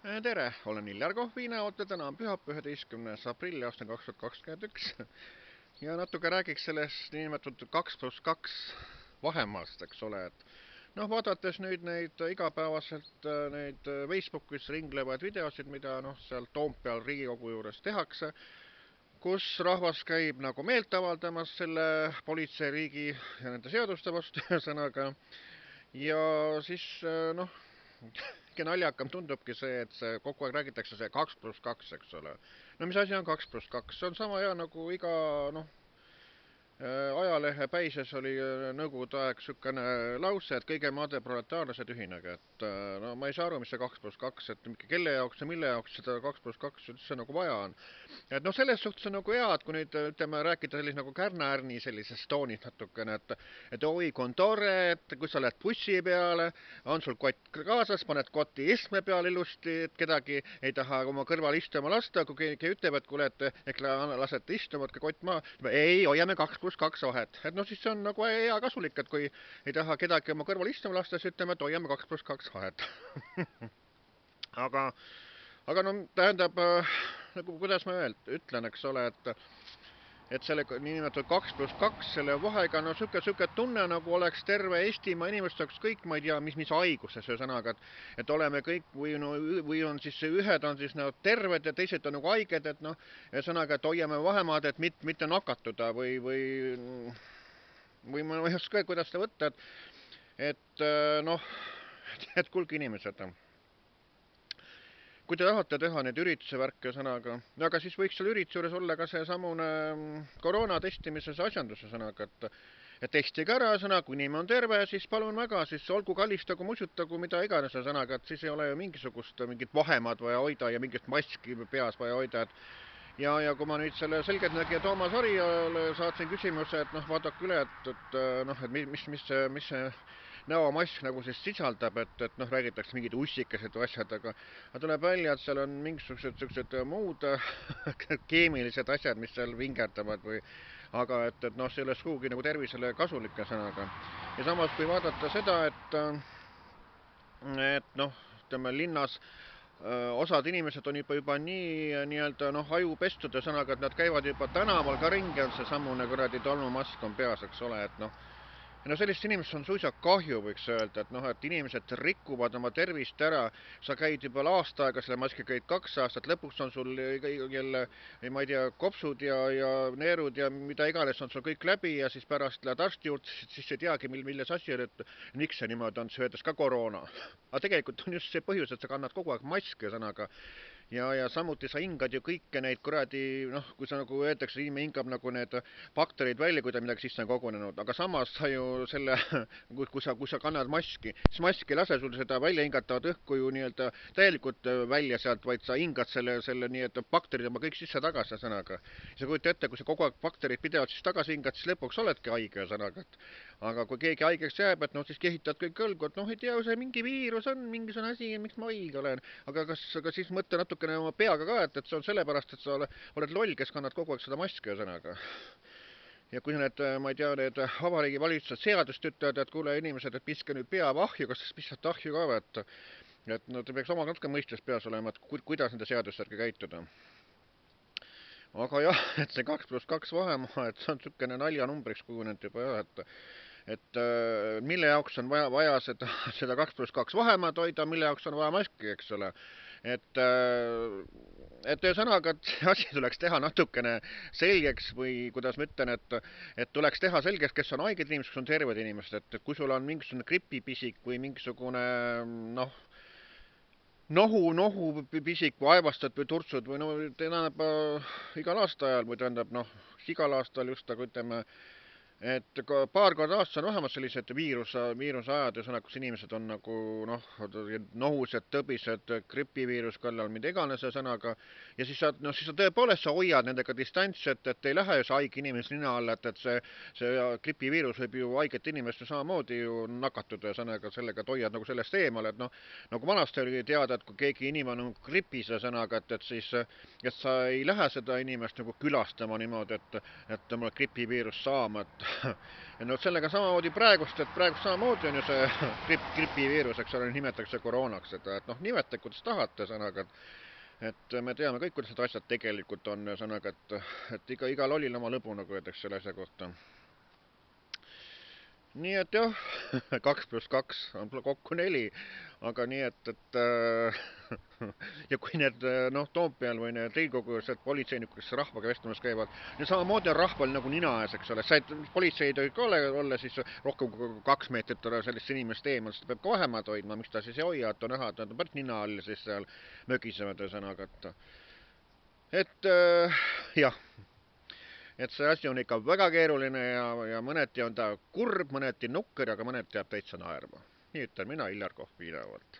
Tere, olen Iljar Kohvineot ja täna on pühapäev, 11. aprilli aastal 2021 ja natuke räägiks sellest niinimetatud 2+2 vahemaast, eks ole, et noh, vaadates nüüd neid igapäevaselt neid Facebookis ringlevaid videosid, mida seal Toompeal Riigikogu juures tehakse, kus rahvas käib nagu meelt avaldamas selle politseiriigi ja nende seaduste vastu ühesõnaga ja siis kõige naljakam tundubki see, et see kogu aeg räägitakse see 2+2, eks ole. No mis asi on 2+2? See on sama hea nagu iga, ajalehe päises oli nõukogude aeg sükene lause, et kõige maade proletaarlased ühinege, et no ma ei saa aru, mis see 2+2, et kelle jaoks ja mille jaoks seda 2+2 üldse nagu vaja on. Et noh, selles suhtes on nagu hea, et kui nüüd ütleme rääkida sellist nagu Kärna-Ärni sellisest toonist natukene, et oi, kui on tore, et kui sa lähed bussi peale, on sul kott kaasas, paned koti istme peale ilusti, et kedagi ei taha oma kõrval istuma lasta, kui keegi ütleb, et kuule, et ehk lasete istuma, võtke kott maha, ei, hoiame 2+2 vahet. Et noh, siis see on nagu hea kasulik, et kui ei taha kedagi oma kõrval istuma lasta, siis ütleme, et hoiame 2+2 vahet. aga, aga no tähendab, nagu kuidas ma ütlen, eks ole, et selle niinimetatud 2+2 selle vahega, no süke tunne nagu oleks terve Eestimaa inimeste jaoks kõik, ma ei tea, mis haiguses ühesõnaga, et oleme kõik või on siis ühed on siis nagu terved ja teised on nagu haiged, et noh, ühesõnaga, et hoiame vahemaad, et mitte nakatuda või ma ei oska, kuidas seda võtta, et noh, et kuulge inimesed, kui te tahate teha neid ürituse värke sõnaga, aga siis võiks seal ürituse juures olla ka see samune koroona testimise asjanduse sõnaga, et testige ära sõna, kui inimene on terve, siis palun väga, siis olgu kallistagu, musutagu, mida iganes sõnaga, et siis ei ole ju mingit vahemaad vaja hoida ja mingit maski peas vaja hoida, ja kui ma nüüd selle selgeltnägija Toomas Harijale saatsin küsimuse, et noh, vaadake üle, et noh, et mis see näomask nagu siis sisaldab, et noh, räägitakse mingid ussikesed või asjad, aga tuleb välja, et seal on mingisugused sellised muud keemilised asjad, mis seal vingerdavad aga et noh, see ei ole sugugi nagu tervisele kasulike sõnaga. Ja samas, kui vaadata seda, et noh, ütleme linnas osad inimesed on juba nii-öelda noh, ajupestud sõnaga, et nad käivad juba tänaval ka ringi, on see samune kuradi tolmumask on peas, eks ole, et noh, no sellist inimest on suisa kahju, võiks öelda, et noh, et inimesed rikuvad oma tervist ära, sa käid juba aasta aega selle maski, käid 2 aastat, lõpuks on sul jälle, ma ei tea, kopsud ja neerud ja mida iganes on sul kõik läbi ja siis pärast lähed arsti juurde, siis ei teagi, milles asi on, et miks see niimoodi on, söödes ka koroona. Aga tegelikult on just see põhjus, et sa kannad kogu aeg maski, sõnaga. Ja samuti sa hingad ju kõike neid kuradi, noh, kui sa nagu öeldakse, inimene hingab nagu need bakterid välja, kui ta midagi sisse on kogunenud, aga samas sa ju selle, kui sa kannad maski, siis mask ei lase sul seda välja hingatavat õhku ju nii-öelda täielikult välja sealt, vaid sa hingad selle nii-öelda bakterid oma kõik sisse tagasi, sõnaga. Sa kujuta ette, kui sa kogu aeg bakterid pidevalt siis tagasi hingad, siis lõpuks oledki haige, sõnaga. Aga kui keegi haigeks jääb, et noh, siis kehitad kõik õlgu, et noh, ei tea, see mingi viirus on, mingisugune asi, miks ma haige olen. Aga siis mõtle natukene oma peaga ka, et see on sellepärast, et sa oled loll, kes kannad kogu aeg seda maski, ühesõnaga. Ja kui need, ma ei tea, need Vabariigi Valitsuse seadust ütlevad, et kuule inimesed, et piske nüüd pea ahju, kas siis pistad ahju ka, et no te peaks oma natuke mõistes peas olema, et kuidas nende seaduste järgi käituda. Aga jah, et see 2+2 vahemaa, et see on niisugune naljanumbriks kujunenud juba jah, et mille jaoks on vaja seda 2+2 vahemaad hoida, mille jaoks on vaja maski, eks ole. Et ühesõnaga, et see asi tuleks teha natukene selgeks või kuidas ma ütlen, et tuleks teha selgeks, kes on haiged inimesed, kes on terved inimesed, et kui sul on mingisugune gripipisik või mingisugune noh, nohupisik või aevastad või turtsud või no tähendab igal aastaajal või tähendab noh, igal aastal just, aga ütleme, et paar korda aastas on vähemalt sellised viirusajad, ühesõnaga, kus inimesed on nagu noh, nohused, tõbised, gripiviirus kallal, mida iganes ühesõnaga, ja siis sa tõepoolest sa hoiad nendega distantsi, et ei lähe ju see haige inimese nina alla, et see gripiviirus võib ju haiget inimest samamoodi ju nakatuda, ühesõnaga sellega, et hoiad nagu sellest eemale, et noh, nagu vanasti oli teada, et kui keegi inimene on gripis, ühesõnaga, et siis, et sa ei lähe seda inimest nagu külastama niimoodi, et mul gripiviirus saama, ja no sellega samamoodi praegust samamoodi on ju see gripiviirus, eks ole, nimetatakse koroonaks, et noh, nimetage kuidas tahate, sõnaga, et me teame kõik, kuidas need asjad tegelikult on, sõnaga, et igal lollil oma lõbu, nagu öeldakse selle asja kohta. Nii et jah, 2 + 2 on kokku 4, aga nii et ja kui need noh, Toompeal või need Riigikogus, et politseinikud, kes rahvaga vestlemas käivad, ja samamoodi on rahval nagu nina ees, eks ole, politsei ei tohi ka olla siis rohkem kui 2 meetrit sellist inimest eemal, sest ta peab ka vahemaad hoidma, miks ta siis ei hoia, et on näha, et nad on päris nina all siis seal mögisevad, ühesõnaga, et jah. Et see asi on ikka väga keeruline ja mõneti on ta kurb, mõneti nukker, aga mõneti jääb täitsa naerma. Nii ütlen mina, Illar Kohv Viidavalt.